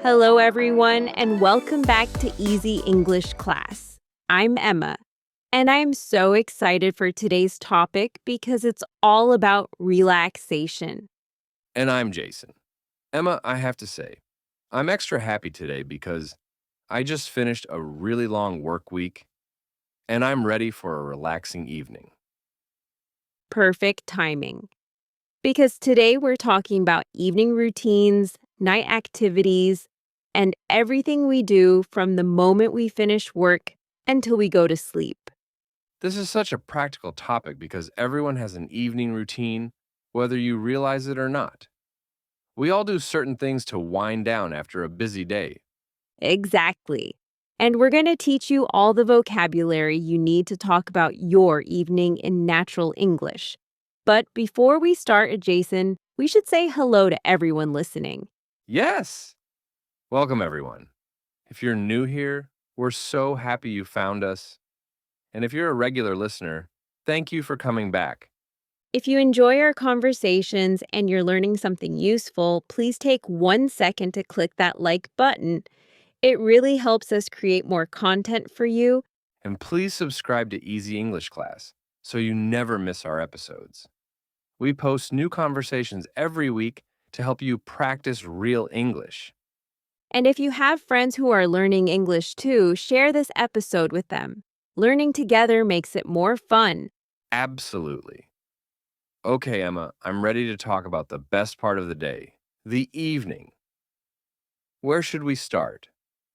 Hello, everyone, and welcome back to Easy English Class. I'm Emma, and I'm so excited for today's topic because it's all about relaxation. And I'm Jason. Emma, I have to say, I'm extra happy today because I just finished a really long work week and I'm ready for a relaxing evening. Perfect timing. Because today we're talking about evening routines, night activities, and everything we do from the moment we finish work until we go to sleep. This is such a practical topic because everyone has an evening routine, whether you realize it or not. We all do certain things to wind down after a busy day. Exactly. And we're going to teach you all the vocabulary you need to talk about your evening in natural English. But before we start, Jason, we should say hello to everyone listening. Yes! Welcome, everyone. If you're new here, we're so happy you found us. And if you're a regular listener, thank you for coming back. If you enjoy our conversations and you're learning something useful, please take 1 second to click that like button. It really helps us create more content for you. And please subscribe to Easy English Class so you never miss our episodes. We post new conversations every week to help you practice real English. And if you have friends who are learning English too, share this episode with them. Learning together makes it more fun. Absolutely. Okay, Emma, I'm ready to talk about the best part of the day, the evening. Where should we start?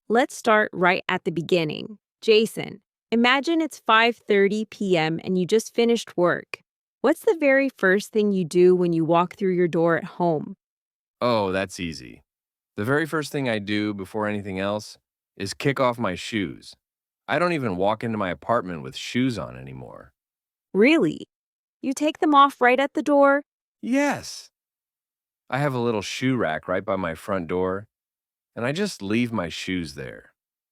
Let's start right at the beginning. Jason, imagine it's 5:30 p.m. and you just finished work. What's the very first thing you do when you walk through your door at home? Oh, that's easy. The very first thing I do before anything else is kick off my shoes. I don't even walk into my apartment with shoes on anymore. Really? You take them off right at the door? Yes, I have a little shoe rack right by my front door, and I just leave my shoes there.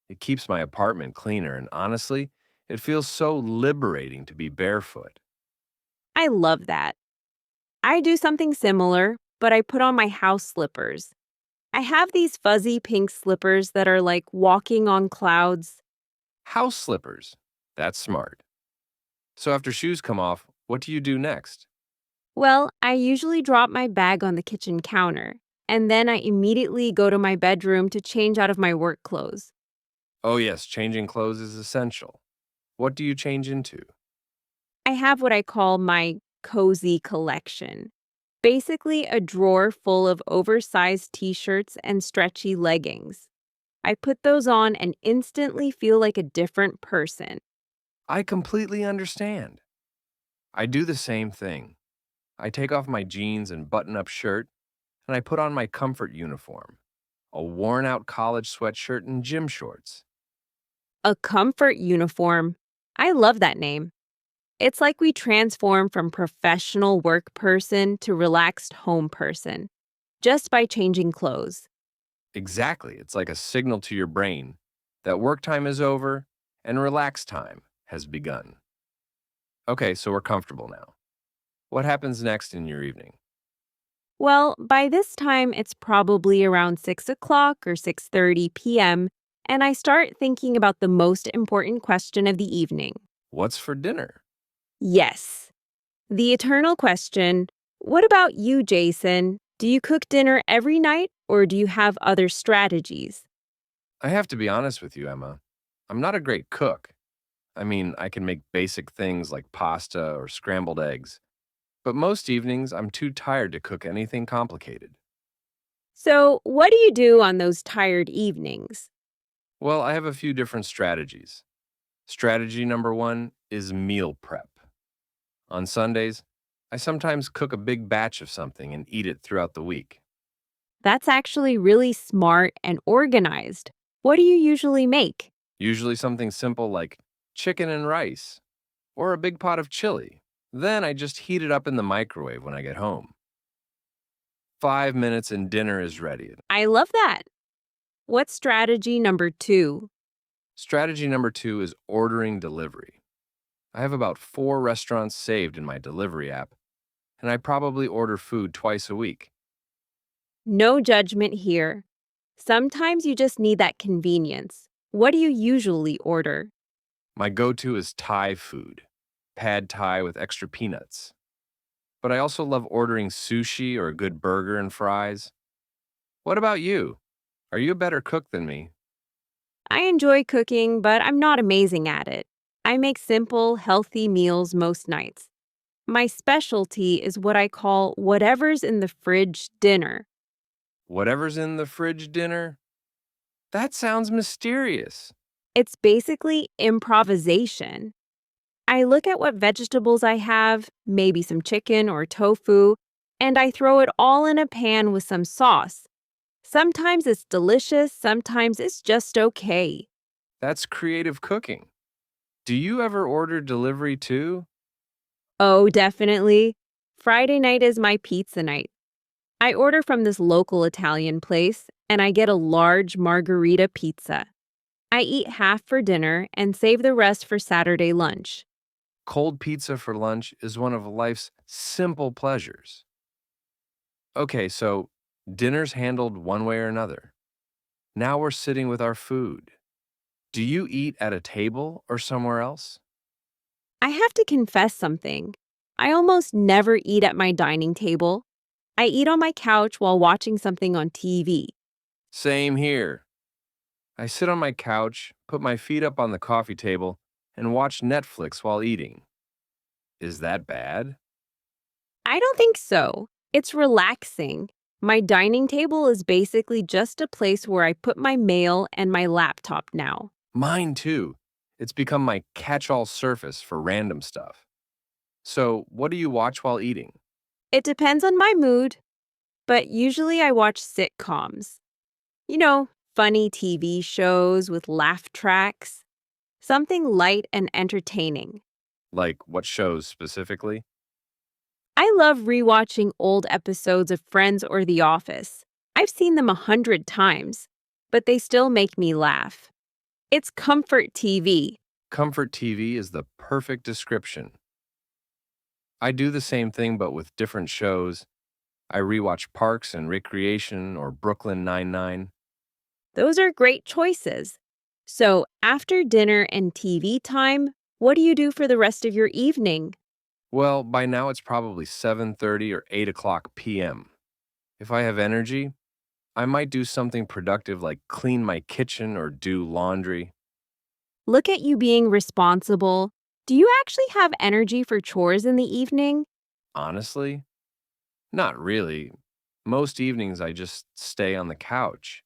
It keeps my apartment cleaner, and honestly, it feels so liberating to be barefoot. I love that. I do something similar, but I put on my house slippers. I have these fuzzy pink slippers that are like walking on clouds. House slippers. That's smart. So after shoes come off, what do you do next? Well, I usually drop my bag on the kitchen counter, and then I immediately go to my bedroom to change out of my work clothes. Oh, yes, changing clothes is essential. What do you change into? I have what I call my cozy collection. Basically, a drawer full of oversized t shirts and stretchy leggings. I put those on and instantly feel like a different person. I completely understand. I do the same thing. I take off my jeans and button up shirt, and I put on my comfort uniform, a worn out college sweatshirt and gym shorts. A comfort uniform. I love that name. It's like we transform from professional work person to relaxed home person just by changing clothes. Exactly. It's like a signal to your brain that work time is over and relax time has begun. Okay, so we're comfortable now. What happens next in your evening? Well, by this time, it's probably around 6 o'clock or 6:30 p.m., and I start thinking about the most important question of the evening. What's for dinner? Yes, the eternal question, what about you, Jason? Do you cook dinner every night or do you have other strategies? I have to be honest with you, Emma. I'm not a great cook. I mean, I can make basic things like pasta or scrambled eggs, but most evenings I'm too tired to cook anything complicated. So, what do you do on those tired evenings? Well, I have a few different strategies. Strategy number one is meal prep. On Sundays, I sometimes cook a big batch of something and eat it throughout the week. That's actually really smart and organized. What do you usually make? Usually something simple like chicken and rice, or a big pot of chili. Then I just heat it up in the microwave when I get home. 5 minutes and dinner is ready. I love that. What's strategy number two? Strategy number two is ordering delivery. I have about 4 restaurants saved in my delivery app, and I probably order food twice a week. No judgment here. Sometimes you just need that convenience. What do you usually order? My go-to is Thai food, pad Thai with extra peanuts. But I also love ordering sushi or a good burger and fries. What about you? Are you a better cook than me? I enjoy cooking, but I'm not amazing at it. I make simple, healthy meals most nights. My specialty is what I call whatever's in the fridge dinner. Whatever's in the fridge dinner? That sounds mysterious. It's basically improvisation. I look at what vegetables I have, maybe some chicken or tofu, and I throw it all in a pan with some sauce. Sometimes it's delicious, sometimes it's just okay. That's creative cooking. Do you ever order delivery too? Oh, definitely. Friday night is my pizza night. I order from this local Italian place, and I get a large margarita pizza. I eat half for dinner and save the rest for Saturday lunch. Cold pizza for lunch is one of life's simple pleasures. Okay, so dinner's handled one way or another. Now we're sitting with our food. Do you eat at a table or somewhere else? I have to confess something. I almost never eat at my dining table. I eat on my couch while watching something on TV. Same here. I sit on my couch, put my feet up on the coffee table, and watch Netflix while eating. Is that bad? I don't think so. It's relaxing. My dining table is basically just a place where I put my mail and my laptop now. Mine too. It's become my catch all surface for random stuff. So, what do you watch while eating? It depends on my mood, but usually I watch sitcoms. You know, funny TV shows with laugh tracks, something light and entertaining. Like, what shows specifically? I love rewatching old episodes of Friends or The Office. I've seen them 100 times, but they still make me laugh. It's comfort TV. Comfort TV is the perfect description. I do the same thing but with different shows. I rewatch Parks and Recreation or Brooklyn Nine-Nine. Those are great choices. So, after dinner and TV time, what do you do for the rest of your evening? Well, by now it's probably 7:30 or 8 o'clock p.m. If I have energy, I might do something productive like clean my kitchen or do laundry. Look at you being responsible. Do you actually have energy for chores in the evening? Honestly, not really. Most evenings I just stay on the couch.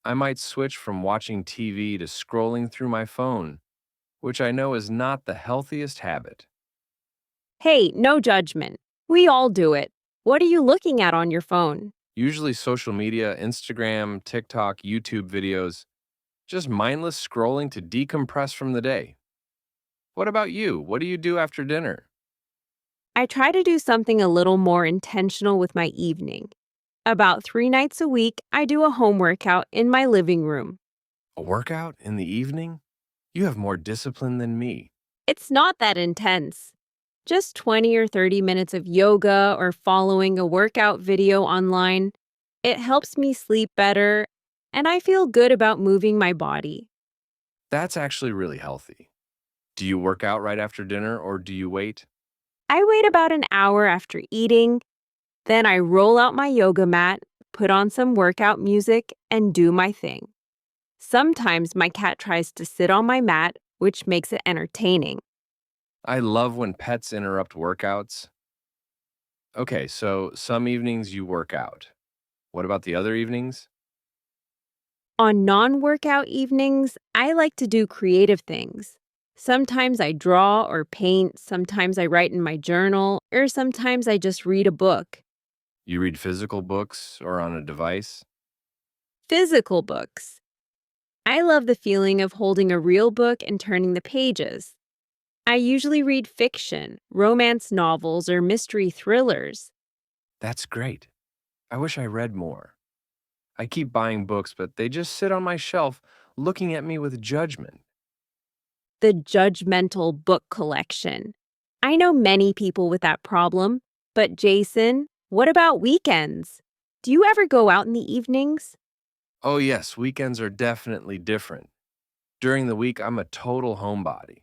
I might switch from watching TV to scrolling through my phone, which I know is not the healthiest habit. Hey, no judgment. We all do it. What are you looking at on your phone? Usually social media, Instagram, TikTok, YouTube videos, just mindless scrolling to decompress from the day. What about you? What do you do after dinner? I try to do something a little more intentional with my evening. About 3 nights a week, I do a home workout in my living room. A workout in the evening? You have more discipline than me. It's not that intense. Just 20 or 30 minutes of yoga or following a workout video online. It helps me sleep better, and I feel good about moving my body. That's actually really healthy. Do you work out right after dinner or do you wait? I wait about an hour after eating, then I roll out my yoga mat, put on some workout music, and do my thing. Sometimes my cat tries to sit on my mat, which makes it entertaining. I love when pets interrupt workouts. Okay, so some evenings you work out. What about the other evenings? On non workout evenings, I like to do creative things. Sometimes I draw or paint, sometimes I write in my journal, or sometimes I just read a book. You read physical books or on a device? Physical books. I love the feeling of holding a real book and turning the pages. I usually read fiction, romance novels, or mystery thrillers. That's great. I wish I read more. I keep buying books, but they just sit on my shelf looking at me with judgment. The judgmental book collection. I know many people with that problem, but Jason, what about weekends? Do you ever go out in the evenings? Oh, yes, weekends are definitely different. During the week, I'm a total homebody.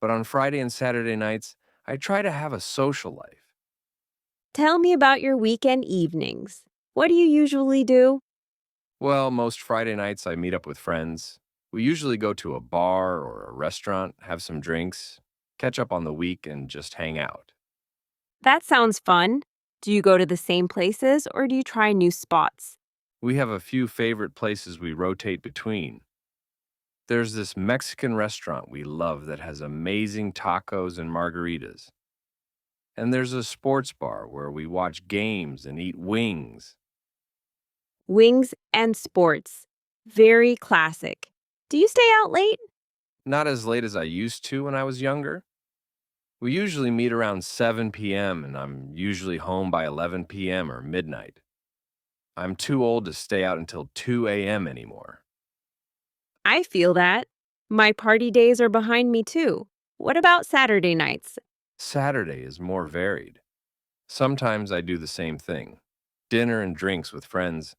But on Friday and Saturday nights, I try to have a social life. Tell me about your weekend evenings. What do you usually do? Well, most Friday nights I meet up with friends. We usually go to a bar or a restaurant, have some drinks, catch up on the week, and just hang out. That sounds fun. Do you go to the same places or do you try new spots? We have a few favorite places we rotate between. There's this Mexican restaurant we love that has amazing tacos and margaritas. And there's a sports bar where we watch games and eat wings. Wings and sports. Very classic. Do you stay out late? Not as late as I used to when I was younger. We usually meet around 7 p.m., and I'm usually home by 11 p.m. or midnight. I'm too old to stay out until 2 a.m. anymore. I feel that. My party days are behind me too. What about Saturday nights? Saturday is more varied. Sometimes I do the same thing, dinner and drinks with friends.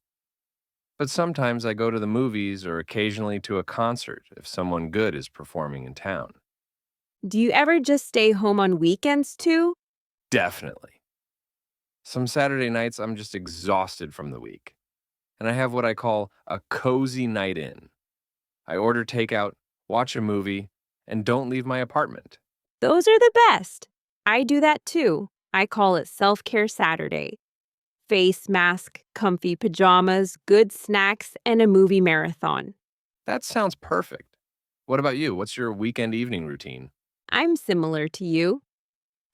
But sometimes I go to the movies or occasionally to a concert if someone good is performing in town. Do you ever just stay home on weekends too? Definitely. Some Saturday nights I'm just exhausted from the week, and I have what I call a cozy night in. I order takeout, watch a movie, and don't leave my apartment. Those are the best. I do that too. I call it Self Care Saturday. Face mask, comfy pajamas, good snacks, and a movie marathon. That sounds perfect. What about you? What's your weekend evening routine? I'm similar to you.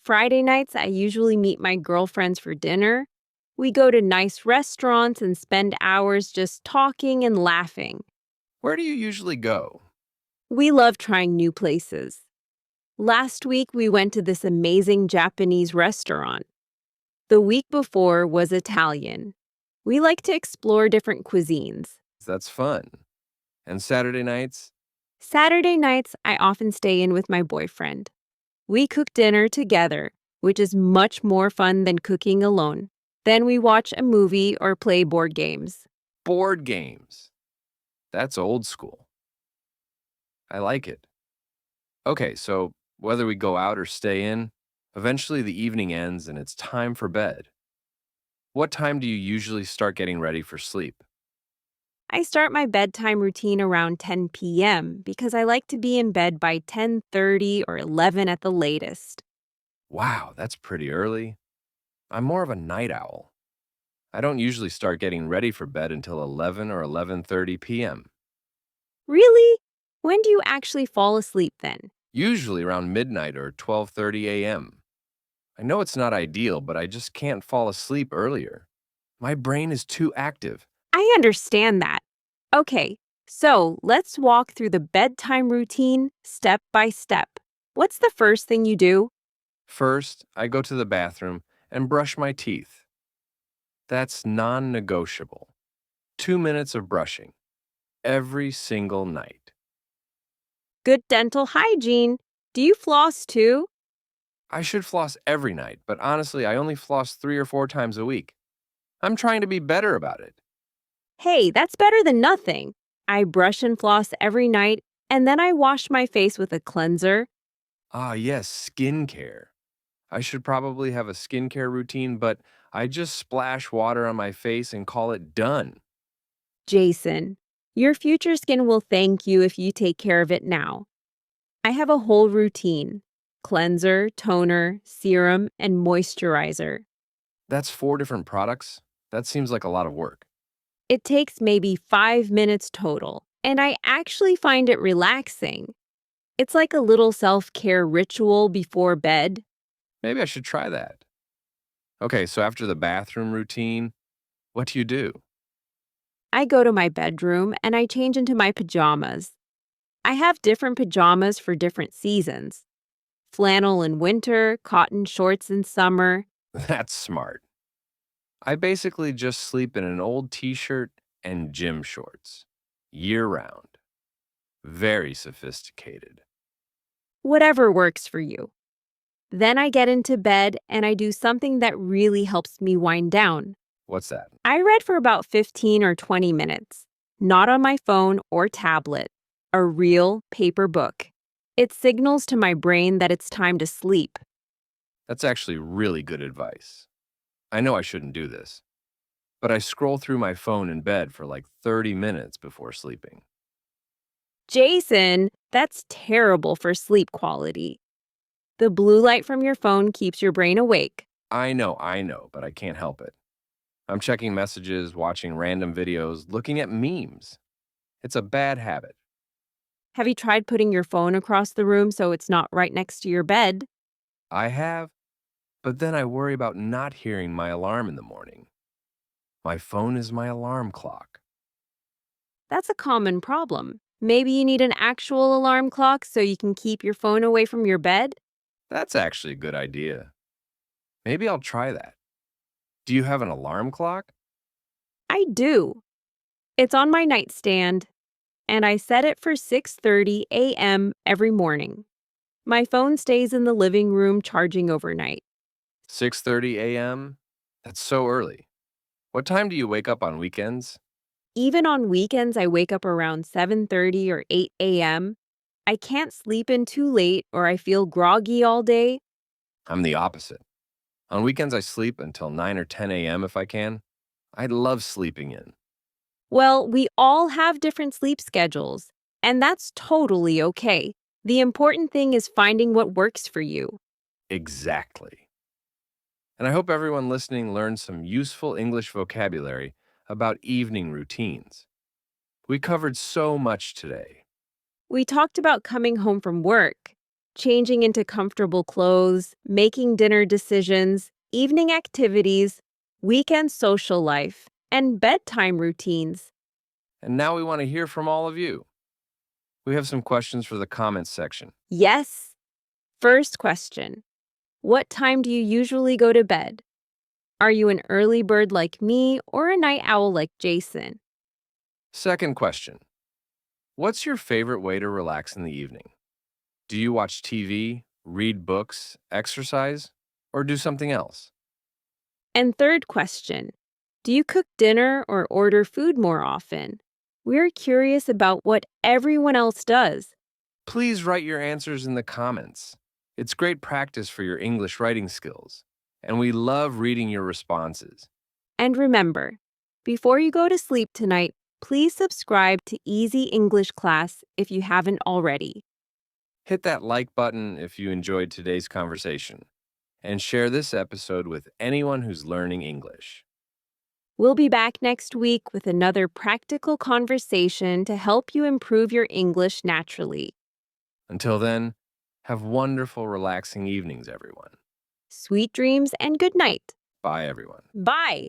Friday nights, I usually meet my girlfriends for dinner. We go to nice restaurants and spend hours just talking and laughing. Where do you usually go? We love trying new places. Last week, we went to this amazing Japanese restaurant. The week before was Italian. We like to explore different cuisines. That's fun. And Saturday nights? Saturday nights, I often stay in with my boyfriend. We cook dinner together, which is much more fun than cooking alone. Then we watch a movie or play board games. Board games. That's old school. I like it. Okay, so whether we go out or stay in, eventually the evening ends and it's time for bed. What time do you usually start getting ready for sleep? I start my bedtime routine around 10 p.m. because I like to be in bed by 10:30 or 11 at the latest. Wow, that's pretty early. I'm more of a night owl. I don't usually start getting ready for bed until 11 or 11:30 p.m. Really? When do you actually fall asleep then? Usually around midnight or 12:30 a.m. I know it's not ideal, but I just can't fall asleep earlier. My brain is too active. I understand that. Okay, so let's walk through the bedtime routine step by step. What's the first thing you do? First, I go to the bathroom and brush my teeth. That's non-negotiable. 2 minutes of brushing every single night. Good dental hygiene. Do you floss too? I should floss every night, but honestly, I only floss 3 or 4 times a week. I'm trying to be better about it. Hey, that's better than nothing. I brush and floss every night, and then I wash my face with a cleanser. Ah, yes, skincare. I should probably have a skincare routine, but I just splash water on my face and call it done. Jason, your future skin will thank you if you take care of it now. I have a whole routine: cleanser, toner, serum, and moisturizer. That's 4 different products? That seems like a lot of work. It takes maybe 5 minutes total, and I actually find it relaxing. It's like a little self care ritual before bed. Maybe I should try that. Okay, so after the bathroom routine, what do you do? I go to my bedroom and I change into my pajamas. I have different pajamas for different seasons: flannel in winter, cotton shorts in summer. That's smart. I basically just sleep in an old t shirt and gym shorts, year round. Very sophisticated. Whatever works for you. Then I get into bed and I do something that really helps me wind down. What's that? I read for about 15 or 20 minutes. not on my phone or tablet, a real paper book. It signals to my brain that it's time to sleep. That's actually really good advice. I know I shouldn't do this, but I scroll through my phone in bed for like 30 minutes before sleeping. Jason, that's terrible for sleep quality. The blue light from your phone keeps your brain awake. I know, but I can't help it. I'm checking messages, watching random videos, looking at memes. It's a bad habit. Have you tried putting your phone across the room so it's not right next to your bed? I have, but then I worry about not hearing my alarm in the morning. My phone is my alarm clock. That's a common problem. Maybe you need an actual alarm clock so you can keep your phone away from your bed? That's actually a good idea. Maybe I'll try that. Do you have an alarm clock? I do. It's on my nightstand, and I set it for 6:30 a.m. every morning. My phone stays in the living room charging overnight. 6:30 a.m.? That's so early. What time do you wake up on weekends? Even on weekends, I wake up around 7:30 or 8 a.m. I can't sleep in too late or I feel groggy all day. I'm the opposite. On weekends, I sleep until 9 or 10 a.m. if I can. I love sleeping in. Well, we all have different sleep schedules, and that's totally okay. The important thing is finding what works for you. Exactly. And I hope everyone listening learned some useful English vocabulary about evening routines. We covered so much today. We talked about coming home from work, changing into comfortable clothes, making dinner decisions, evening activities, weekend social life, and bedtime routines. And now we want to hear from all of you. We have some questions for the comments section. Yes. First question: what time do you usually go to bed? Are you an early bird like me or a night owl like Jason? Second question: what's your favorite way to relax in the evening? Do you watch TV, read books, exercise, or do something else? And third question: do you cook dinner or order food more often? We're curious about what everyone else does. Please write your answers in the comments. It's great practice for your English writing skills, and we love reading your responses. And remember, before you go to sleep tonight, please subscribe to Easy English Class if you haven't already. Hit that like button if you enjoyed today's conversation, and share this episode with anyone who's learning English. We'll be back next week with another practical conversation to help you improve your English naturally. Until then, have wonderful, relaxing evenings, everyone. Sweet dreams and good night. Bye, everyone. Bye.